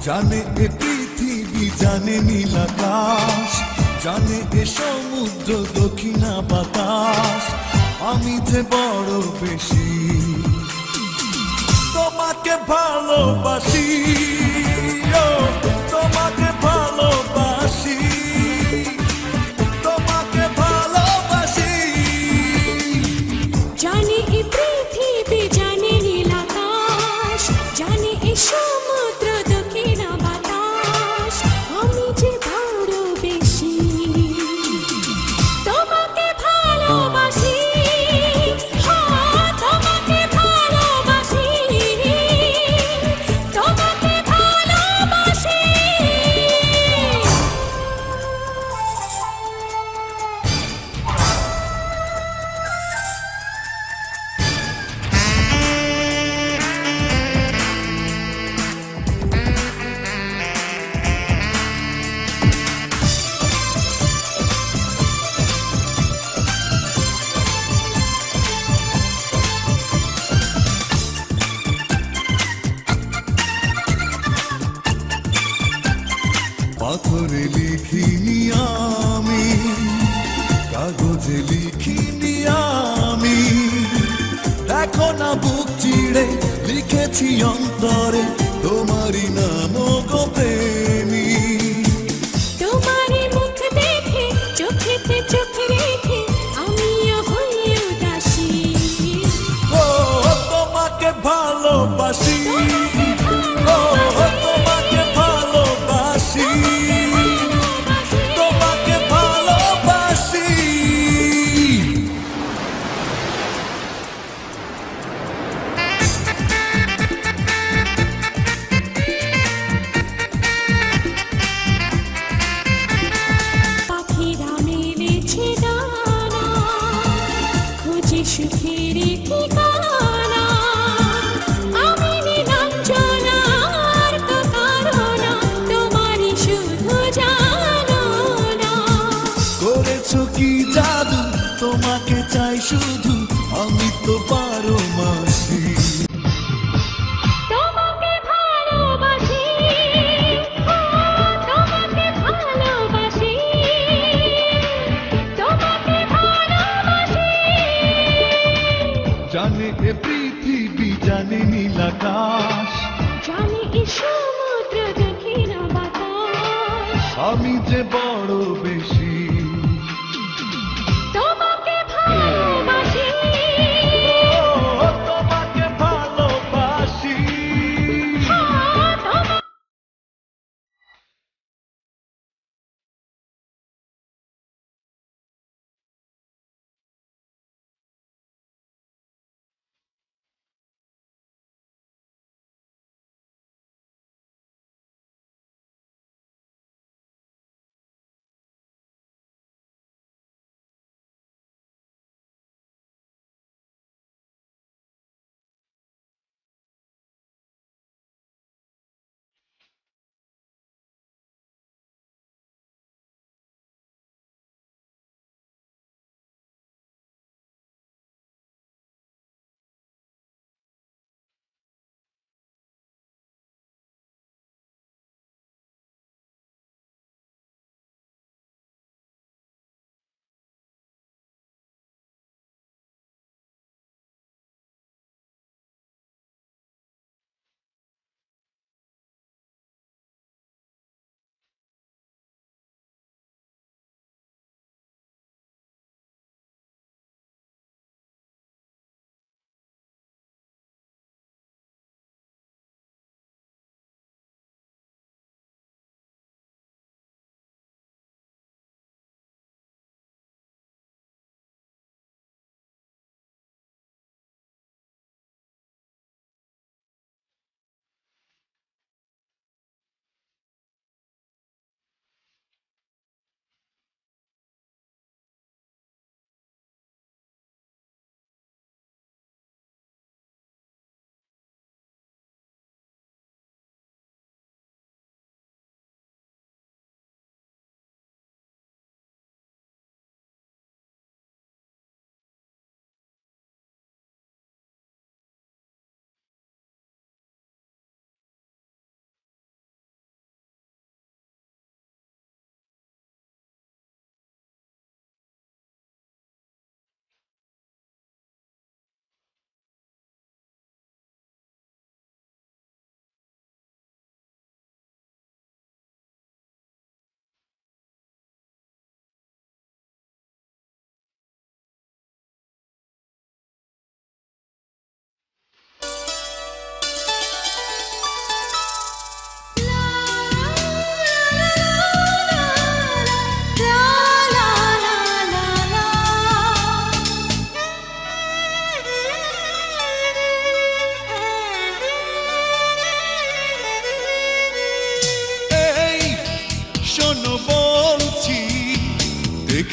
জানে এ পৃথিবী, জানে নীল আকাশ, জানে এ সমুদ্র দক্ষিণা বাতাস। আমি যে বড় বেশি তোমাকে ভালোবাসি, ও তোমাকে ভালোবাসি, তোমাকে ভালোবাসি। জানে এ পৃথিবী, জানে নীল আকাশ, জানে এ সমুদ্র দক্ষিণা বাতাস। আমি যে বড় বেশি তোমাকে ভালোবাসি, হ্যাঁ তোমাকে ভালোবাসি, তোমাকে ভালোবাসি। পাথরে লিখিনি আমি, কাগজে লিখিনি আমি, দেখো না বুক চিড়ে লিখেছি অন্তরে তোমারই নাম গো প্রেমী। তোমারই মুখ দেখে চোখেতে চোখ রেখে আমিও হই উদাসী। ও তোমাকে ভালোবাসি, ও তোমাকে ভালোবাসি, তোমাকে ভালোবাসি। পাখিরা মেলেছে ডানা, খোঁজে সুখের ঠিকানা। আমি নীলাঞ্জনা, আর তো কারো না, তোমারই শুধু জানো না। করেছো কি জাদু, তোমাকে চাই শুধু, আমি তো পারো মাসি। তোমাকে ভালোবাসি, হ্যাঁ তোমাকে ভালোবাসি, তোমাকে ভালোবাসি। জানে এ পৃথিবী, জানে নীল আকাশ, জানে এ সমুদ্র দক্ষিণা বাতাস। আমি যে বড় বেশি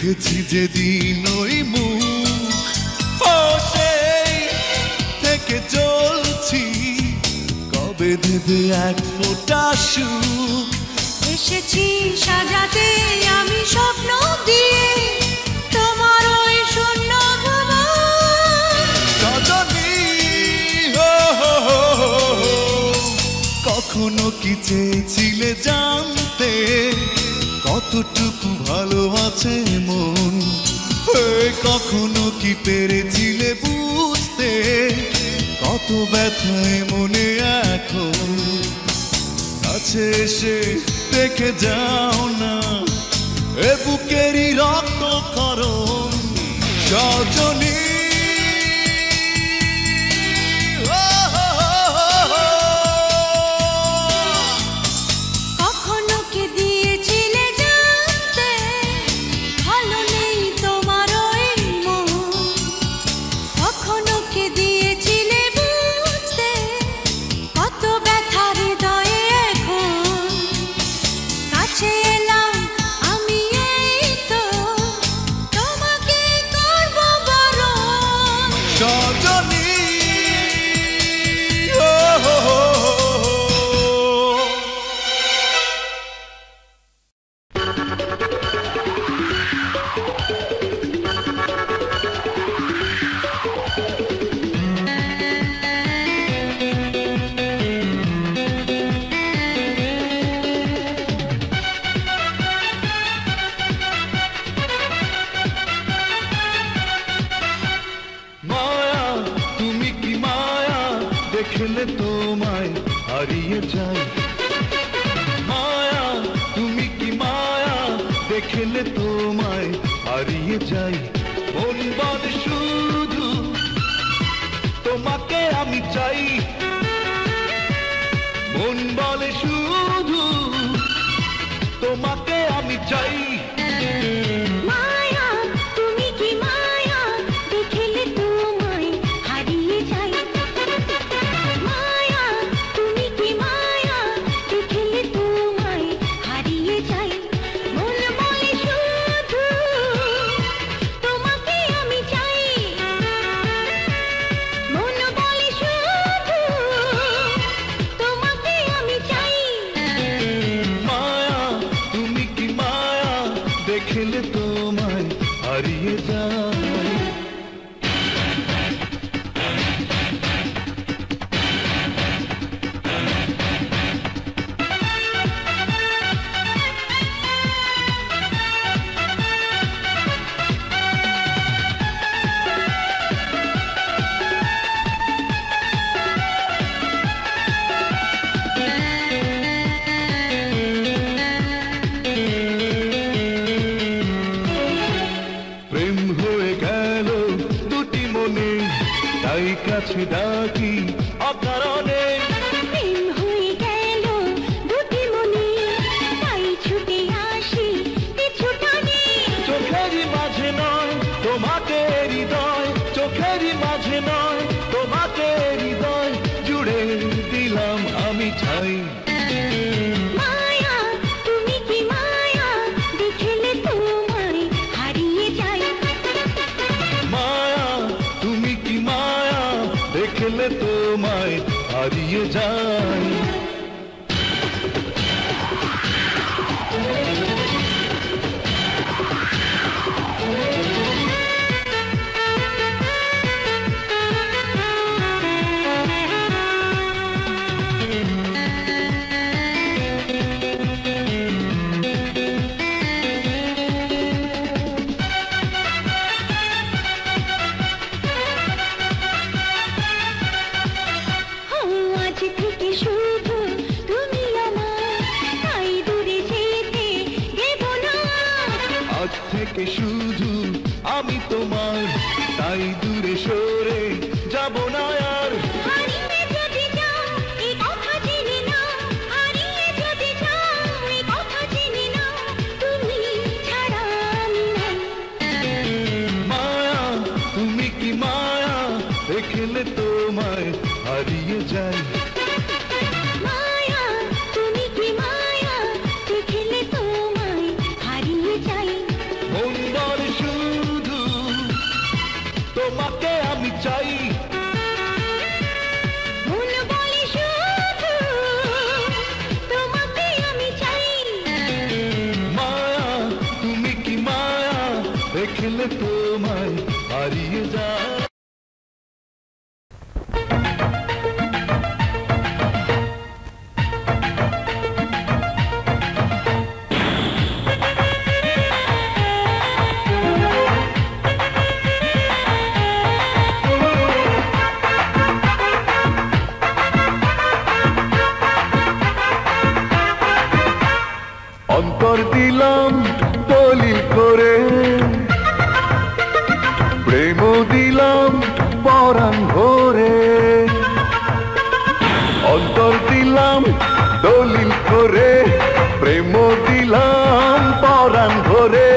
দেখেছি যেদিন ওই মুখ, ও সেই থেকে জ্বলছি, কবে দেবে এক ফোঁটা সুখ। এসেছি সাজাতে আমি স্বপ্ন দিয়ে তোমার ওই শূন্য ভুবন। সজনী হো হো হো হো, কখনো কি চেয়েছিলে জানতে কতটুকু ভালো আছে মন? কখনো কি পেরেছিলে বুঝতে কত ব্যথায় মনে এখন? কাছে এসে দেখে যাও না এ বুকেরই রক্তক্ষরণ। সজনী কখনো কি দিয়েছিলে জানতে ভালো নেই তোমার ওই মন? কখনো কি দিয়েছিলে বুঝতে কত ব্যথা হৃদয়ে এখন? কাছে এলাম আমি এই তো তোমাকে করব বরণ। সজনী হো হো হো হো। মায়া তুমি কি মায়া, দেখলে তোমায় হারিয়ে যাই। মায়া তুমি কি মায়া, দেখলে তোমায় হারিয়ে যাই। মন বলে শুধু তোমাকে আমি চাই, মন বলে শুধু তোমাকে আমি চাই। মায়া তুমি কি মায়া, দেখলে তোমায় হারিয়ে যাই। মায়া তুমি কি মায়া, দেখলে তোমায় হারিয়ে যাই। মন বলে শুধু তোমাকে আমি চাই, মন বলে শুধু তোমাকে আমি চাই। মায়া তুমি কি মায়া, দেখলে তোমায় হারিয়ে যাই। প্রেম হয়ে গেল দুটি মনে, তাই কাছে ডাকি অকারণে। প্রেম হয়ে গেল দুটি মনে, তাই ছুটে আসি পিছুটানে। চোখেরই মাঝে নয় তোমাকে হৃদয়, চোখেরই মাঝে নয় তোমাকে হৃদয়, জুড়ে দিলাম আমি ছাই। মায়া তুমি কি মায়া, দেখলে তোমায় হারিয়ে যাই। মায়া তুমি কি মায়া, দেখলে তোমায় হারিয়ে যাই। আজ থেকে শুধু তুমি আমার, তাই দূরে যেতে দেব না। আজ থেকে শুধু আমি তোমার, তাই দূরে সরে যাব না আর। হারিয়ে যদি যাও এই কথা জেনে নাও, হারিয়ে যদি যাও এই কথা জেনে নাও, তুমি ছাড়া আমি নাই। মায়া তুমি কি মায়া, দেখলে তোমায় হারিয়ে যাই। মায়া তুমি কি মায়া, দেখলে তোমায় হারিয়ে যাই। মন বলে দিলে তোমায় হারিয়ে যায়। অন্তর দিলাম দলিল করে, প্রেম দিলাম পরাণ ভরে। অন্তর দিলাম দলিল করে, প্রেম দিলাম পরাণ ভরে।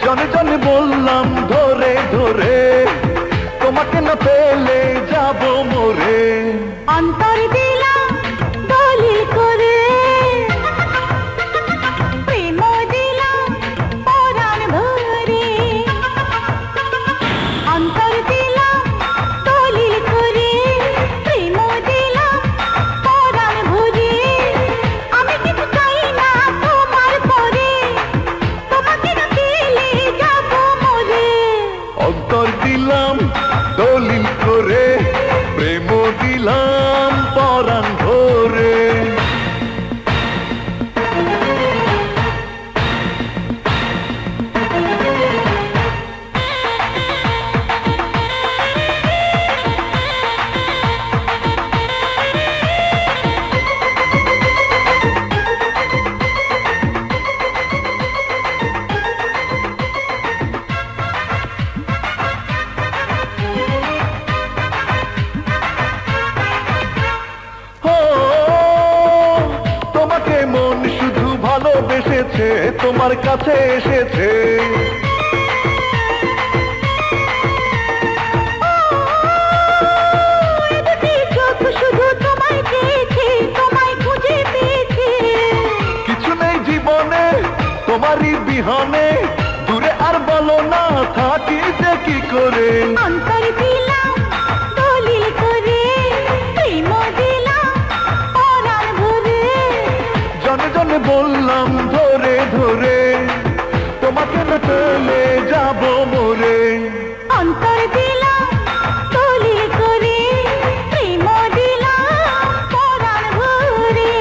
জনে জনে বললাম ধরে ধরে, তোমাকে না পেলে যাব মরে। অন্তর দিলাম দলিল করে, প্রেম দিলাম পরাণ ভরে। অন্তর দিলাম দলিল করে, প্রেম দিলাম পরাণ ভরে। আমি কিছু চাই না তোমার পরে, তোমাকে না পেলে যাব মরে। অন্তর দিলাম দলিল করে, প্রেম দিলাম পরাণ ভরে। তোমাকে মন শুধু ভালোবেসেছে, তোমার কাছে এসেছে। শুধু তোমায় পেয়েছে, তোমায় খুঁজে পেয়েছে। কিছু নেই জীবনে তোমারই বিহনে, দূরে আর বলো না থাকি যে কি করে। অন্তর দিলাম দলিল করে, প্রেম দিলাম পরাণ ভরে। জনে জনে বললাম ধরে ধরে, তোমাকে না পেলে যাব মরে। অন্তর দিলাম দলিল করে, প্রেম দিলাম পরাণ ভরে।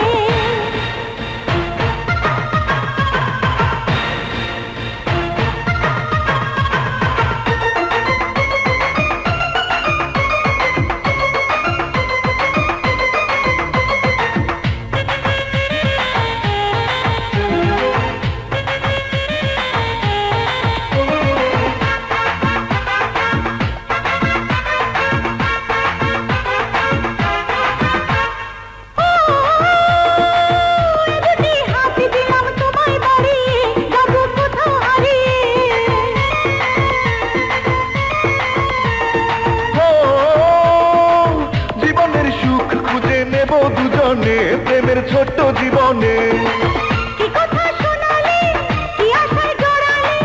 জীবনের সুখ খুঁজে নেব দুজনে, প্রেমের ছোট্ট জীবনে। কি কথা শোনালে, কি আশায় জড়ালে,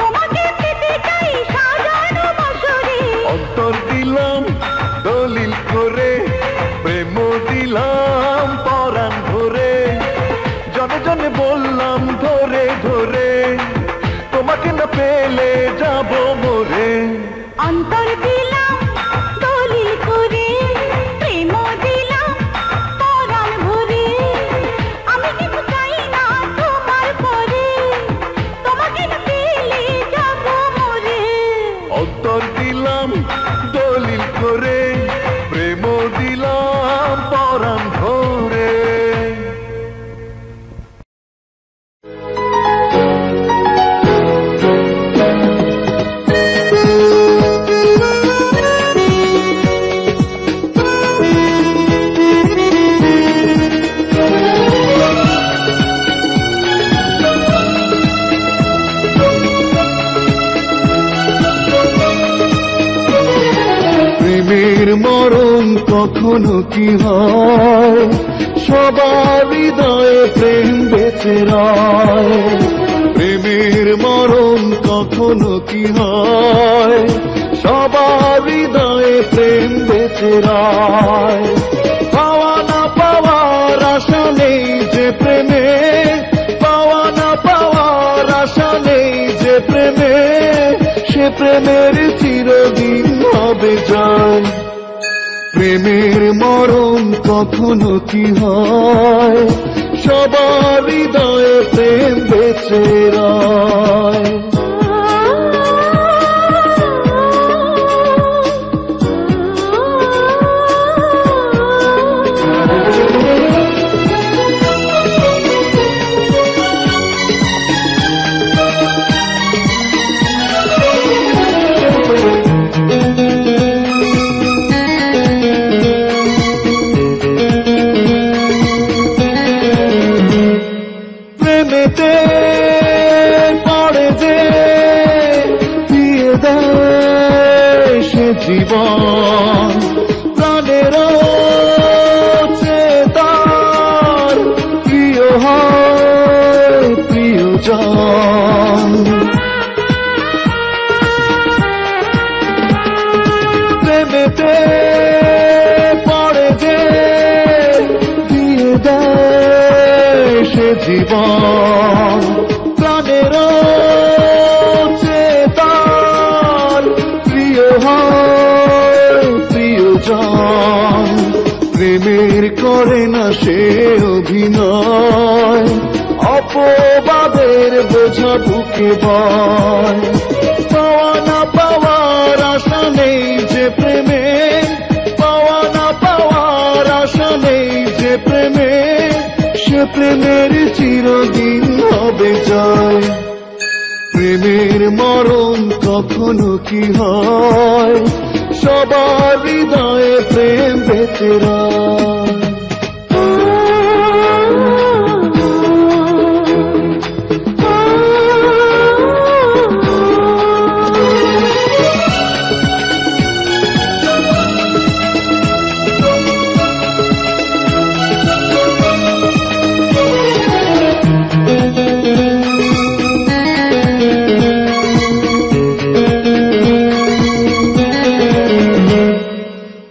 তোমাকে পেতে চাই সাজানো বছরে। অন্তর দিলাম দলিল করে, প্রেম দিলাম পরাণ ভরে। জনে জনে বললাম ধরে ধরে, তোমাকে না পেলে যাব মরে। অন্তর দিলাম দলিল করে, প্রেম দিলাম পরাণ ভরে। আমি কিছু চাই না তোমার পরে, তোমাকে না পেলে যাব মরে। অন্তর দিলাম দলিল করে, প্রেম দিলাম পরাণ ভরে। প্রেমের মরণ কখনো কি হয়, সবার হৃদয়ে প্রেম বেঁচে রয়। প্রেমের মরণ কখনো কি হয়, সবার হৃদয়ে প্রেম বেঁচে রয়। পাওয়া না পাওয়ার আশা নেই যে প্রেমে, পাওয়া না পাওয়ার আশা নেই যে প্রেমে। প্রেমের চিরদিন হবে জয়। প্রেমের মরণ কখনো কি হয়, সবার হৃদয়ে প্রেম বেঁচে রয়। প্রেমেতে পড়ে যে দিয়ে দেয় সে জীবন, প্রাণের চেতার প্রিয় হয় প্রিয়জন। প্রেমেতে পড়ে যে দিয়ে দেয় সে জীবন, প্রাণের চেতার প্রিয় হয় প্রিয়জন। প্রেমের করে না সে অভিনয়, অপবাদের বোঝা বুকে বয়। পাওয়া না পাওয়ার আশা নেই যে প্রেমে, পাওয়া না পাওয়ার আশা নেই যে প্রেমে, সে প্রেমের চিরদিন হবে জয়। প্রেমের মরণ কখনো কি হয়, সবার হৃদয়ে প্রেম বেঁচে রয়।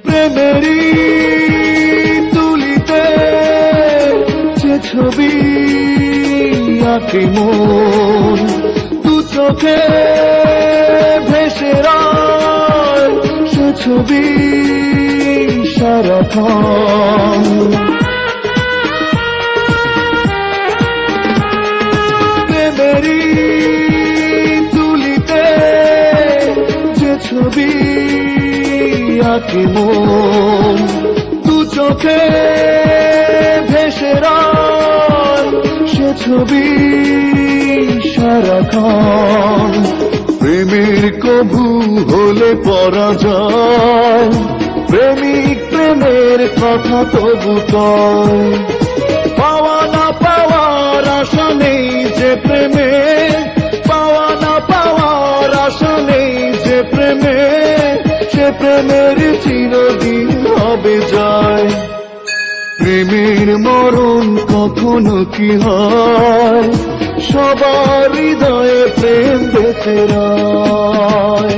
প্রেমেরই তুলিতে যে ছবি আঁকে মন, দু চোখে ভেসে রয় সে ছবি সারাক্ষণ। প্রেমেরই তুলিতে যে ছবি আঁকে মন, দু চোখে ভেসে রয় সে ছবি সারাক্ষণ। প্রেমের কভু হলে পরাজয়, প্রেমিক প্রেমের কথা তবু কয়। পাওয়া না পাওয়ার আশা নেই যে প্রেমে, পাওয়া না পাওয়ার আশা নেই যে প্রেমে, সে প্রেমের চিরদিন হবে জয়। প্রেমের মরণ কখনো কি হয়, সবার হৃদয়ে প্রেম বেঁচে রয়।